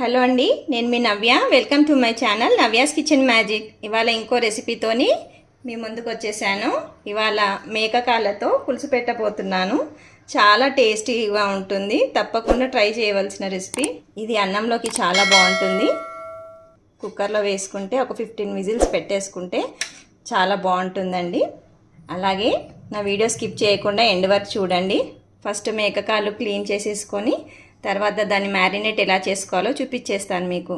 Hello అండి, నేను మీ Navya. Welcome to my channel Navya's kitchen magic. ఇవాళ ఇంకో రెసిపీతోని మీ ముందుకు వచ్చేసాను. ఇవాళ మేకకాళ్ళతో పులుసు పెట్టబోతున్నాను. చాలా టేస్టీగా ఉంటుంది. తప్పకుండా ట్రై చేయవలసిన రెసిపీ. ఇది అన్నంలోకి చాలా బాగుంటుంది. కుక్కర్లో వేసుకుంటే ఒక 15 విజిల్స్ పెట్టేసుకుంటే చాలా బాగుంటుందండి. అలాగే నా వీడియో స్కిప్ చేయకుండా ఎండ్ వరకు చూడండి. ఫస్ట్ మేకకాళ్ళు క్లీన్ చేసేసుకొని తర్వాత దాన్ని మ్యారినేట్ ఎలా చేసుకోవాలో చూపించేస్తాను మీకు.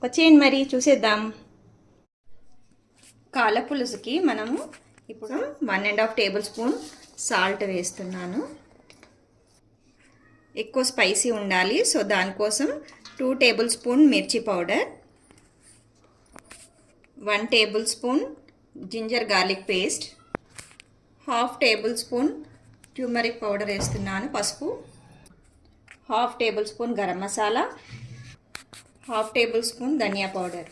వచ్చేయండి మరి చూసేద్దాం. కాళ్ళ పులుసుకి మనము ఇప్పుడు 1.5 టేబుల్ స్పూన్ సాల్ట్ వేస్తున్నాను. ఎక్కువ స్పైసీ ఉండాలి, సో దానికోసం 2 టేబుల్ స్పూన్ మిర్చి powder, 1 tablespoon ginger garlic paste, 1/2 tablespoon turmeric powder వేస్తున్నాను, పసుపు, 1/2 tablespoon garam masala, 1/2 tablespoon ధనియా పౌడర్,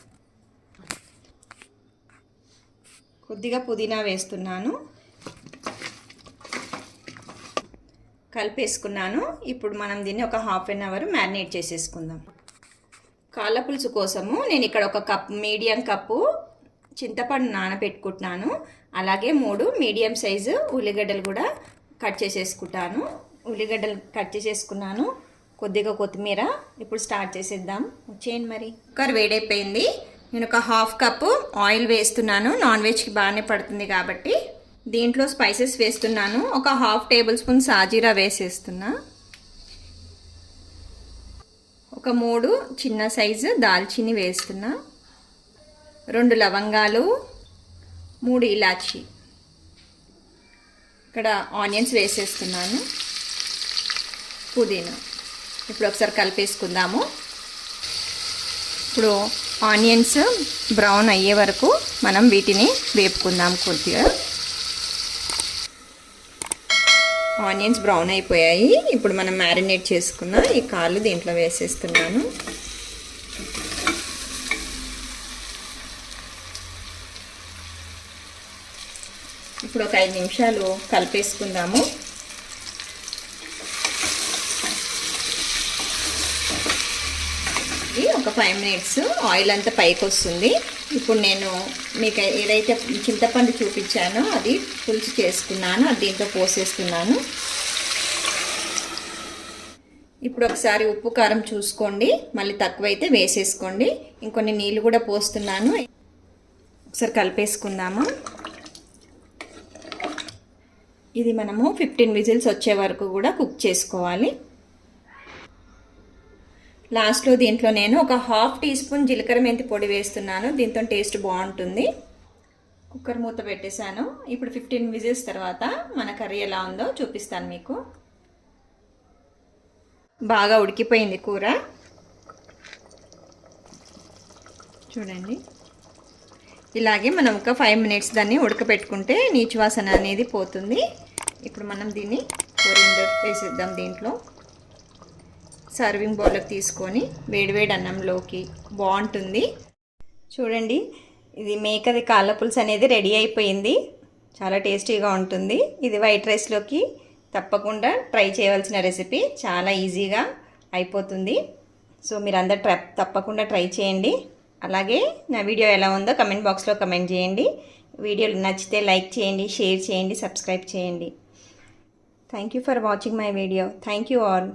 కొద్దిగా పుదీనా వేస్తున్నాను, కలిపేసుకున్నాను. ఇప్పుడు మనం దీన్ని ఒక 1/2 అవర్ మ్యారినేట్ చేసేసుకుందాం. కాళ్ళ పులుసు కోసము నేను ఇక్కడ ఒక మీడియం కప్పు చింతపండు నానబెట్టుకుంటున్నాను. అలాగే 3 మీడియం సైజు ఉల్లిగడ్డలు కూడా కట్ చేసేసుకుంటాను. ఉల్లిగడ్డలు కట్ చేసేసుకున్నాను. కొద్దిగా కొత్తిమీర. ఇప్పుడు స్టార్ట్ చేసేద్దాం. వచ్చేయండి మరి. కుక్కర్ వేడైపోయింది. నేను ఒక 1/2 కప్పు ఆయిల్ వేస్తున్నాను. నాన్ వెజ్కి బాగానే పడుతుంది కాబట్టి. దీంట్లో స్పైసెస్ వేస్తున్నాను. ఒక 1/2 టేబుల్ స్పూన్ సాజీరా వేసేస్తున్నా. ఒక 3 చిన్న సైజు దాల్చిని వేస్తున్నా. 2 లవంగాలు, 3 ఇలాచి. ఇక్కడ ఆనియన్స్ వేసేస్తున్నాను, పుదీనా. ఇప్పుడు ఒకసారి కలిపేసుకుందాము. ఇప్పుడు ఆనియన్స్ బ్రౌన్ అయ్యే వరకు మనం వీటిని వేపుకుందాం. కొద్దిగా ఆనియన్స్ బ్రౌన్ అయిపోయాయి. ఇప్పుడు మనం మ్యారినేట్ చేసుకున్న ఈ కాళ్ళు దీంట్లో వేసేస్తున్నాను. ఇప్పుడు ఒక 5 నిమిషాలు కలిపేసుకుందాము. ఒక 5 మినిట్స్ ఆయిల్ అంతా పైకి వస్తుంది. ఇప్పుడు నేను మీకు ఏదైతే చింతపండు చూపించానో అది పులుసు చేసుకున్నాను, అది దీంట్లో పోసేస్తున్నాను. ఇప్పుడు ఒకసారి ఉప్పు కారం చూసుకోండి, మళ్ళీ తక్కువైతే వేసేసుకోండి. ఇంకొన్ని నీళ్ళు కూడా పోస్తున్నాను. ఒకసారి కలిపేసుకుందాము. ఇది మనము 15 విజిల్స్ వచ్చే వరకు కూడా కుక్ చేసుకోవాలి. లాస్ట్లో దీంట్లో నేను ఒక 1/2 టీ స్పూన్ జీలకర్ర మెంతి పొడి వేస్తున్నాను. దీంతో టేస్ట్ బాగుంటుంది. కుక్కర్ మూత పెట్టేశాను. ఇప్పుడు 15 విజిల్స్ తర్వాత మన కర్రీ ఎలా ఉందో చూపిస్తాను మీకు. బాగా ఉడికిపోయింది కూర. చూడండి, ఇలాగే మనం ఒక 5 మినిట్స్ దాన్ని ఉడకపెట్టుకుంటే నీచు వాసన అనేది పోతుంది. ఇప్పుడు మనం దీన్ని కొరియాండర్ వేసేద్దాం. దీంట్లో సర్వింగ్ బౌల్లోకి తీసుకొని వేడివేడి అన్నంలోకి బాగుంటుంది. చూడండి, ఇది మేకది కాళ్ళ పులుసు అనేది రెడీ అయిపోయింది. చాలా టేస్టీగా ఉంటుంది. ఇది వైట్ రైస్లోకి తప్పకుండా ట్రై చేయవలసిన రెసిపీ. చాలా ఈజీగా అయిపోతుంది. సో మీరందరూ తప్పకుండా ట్రై చేయండి. అలాగే నా వీడియో ఎలా ఉందో కమెంట్ బాక్స్లో కమెంట్ చేయండి. వీడియోలు నచ్చితే లైక్ చేయండి, షేర్ చేయండి, సబ్స్క్రైబ్ చేయండి. Thank you for watching my video. Thank you all.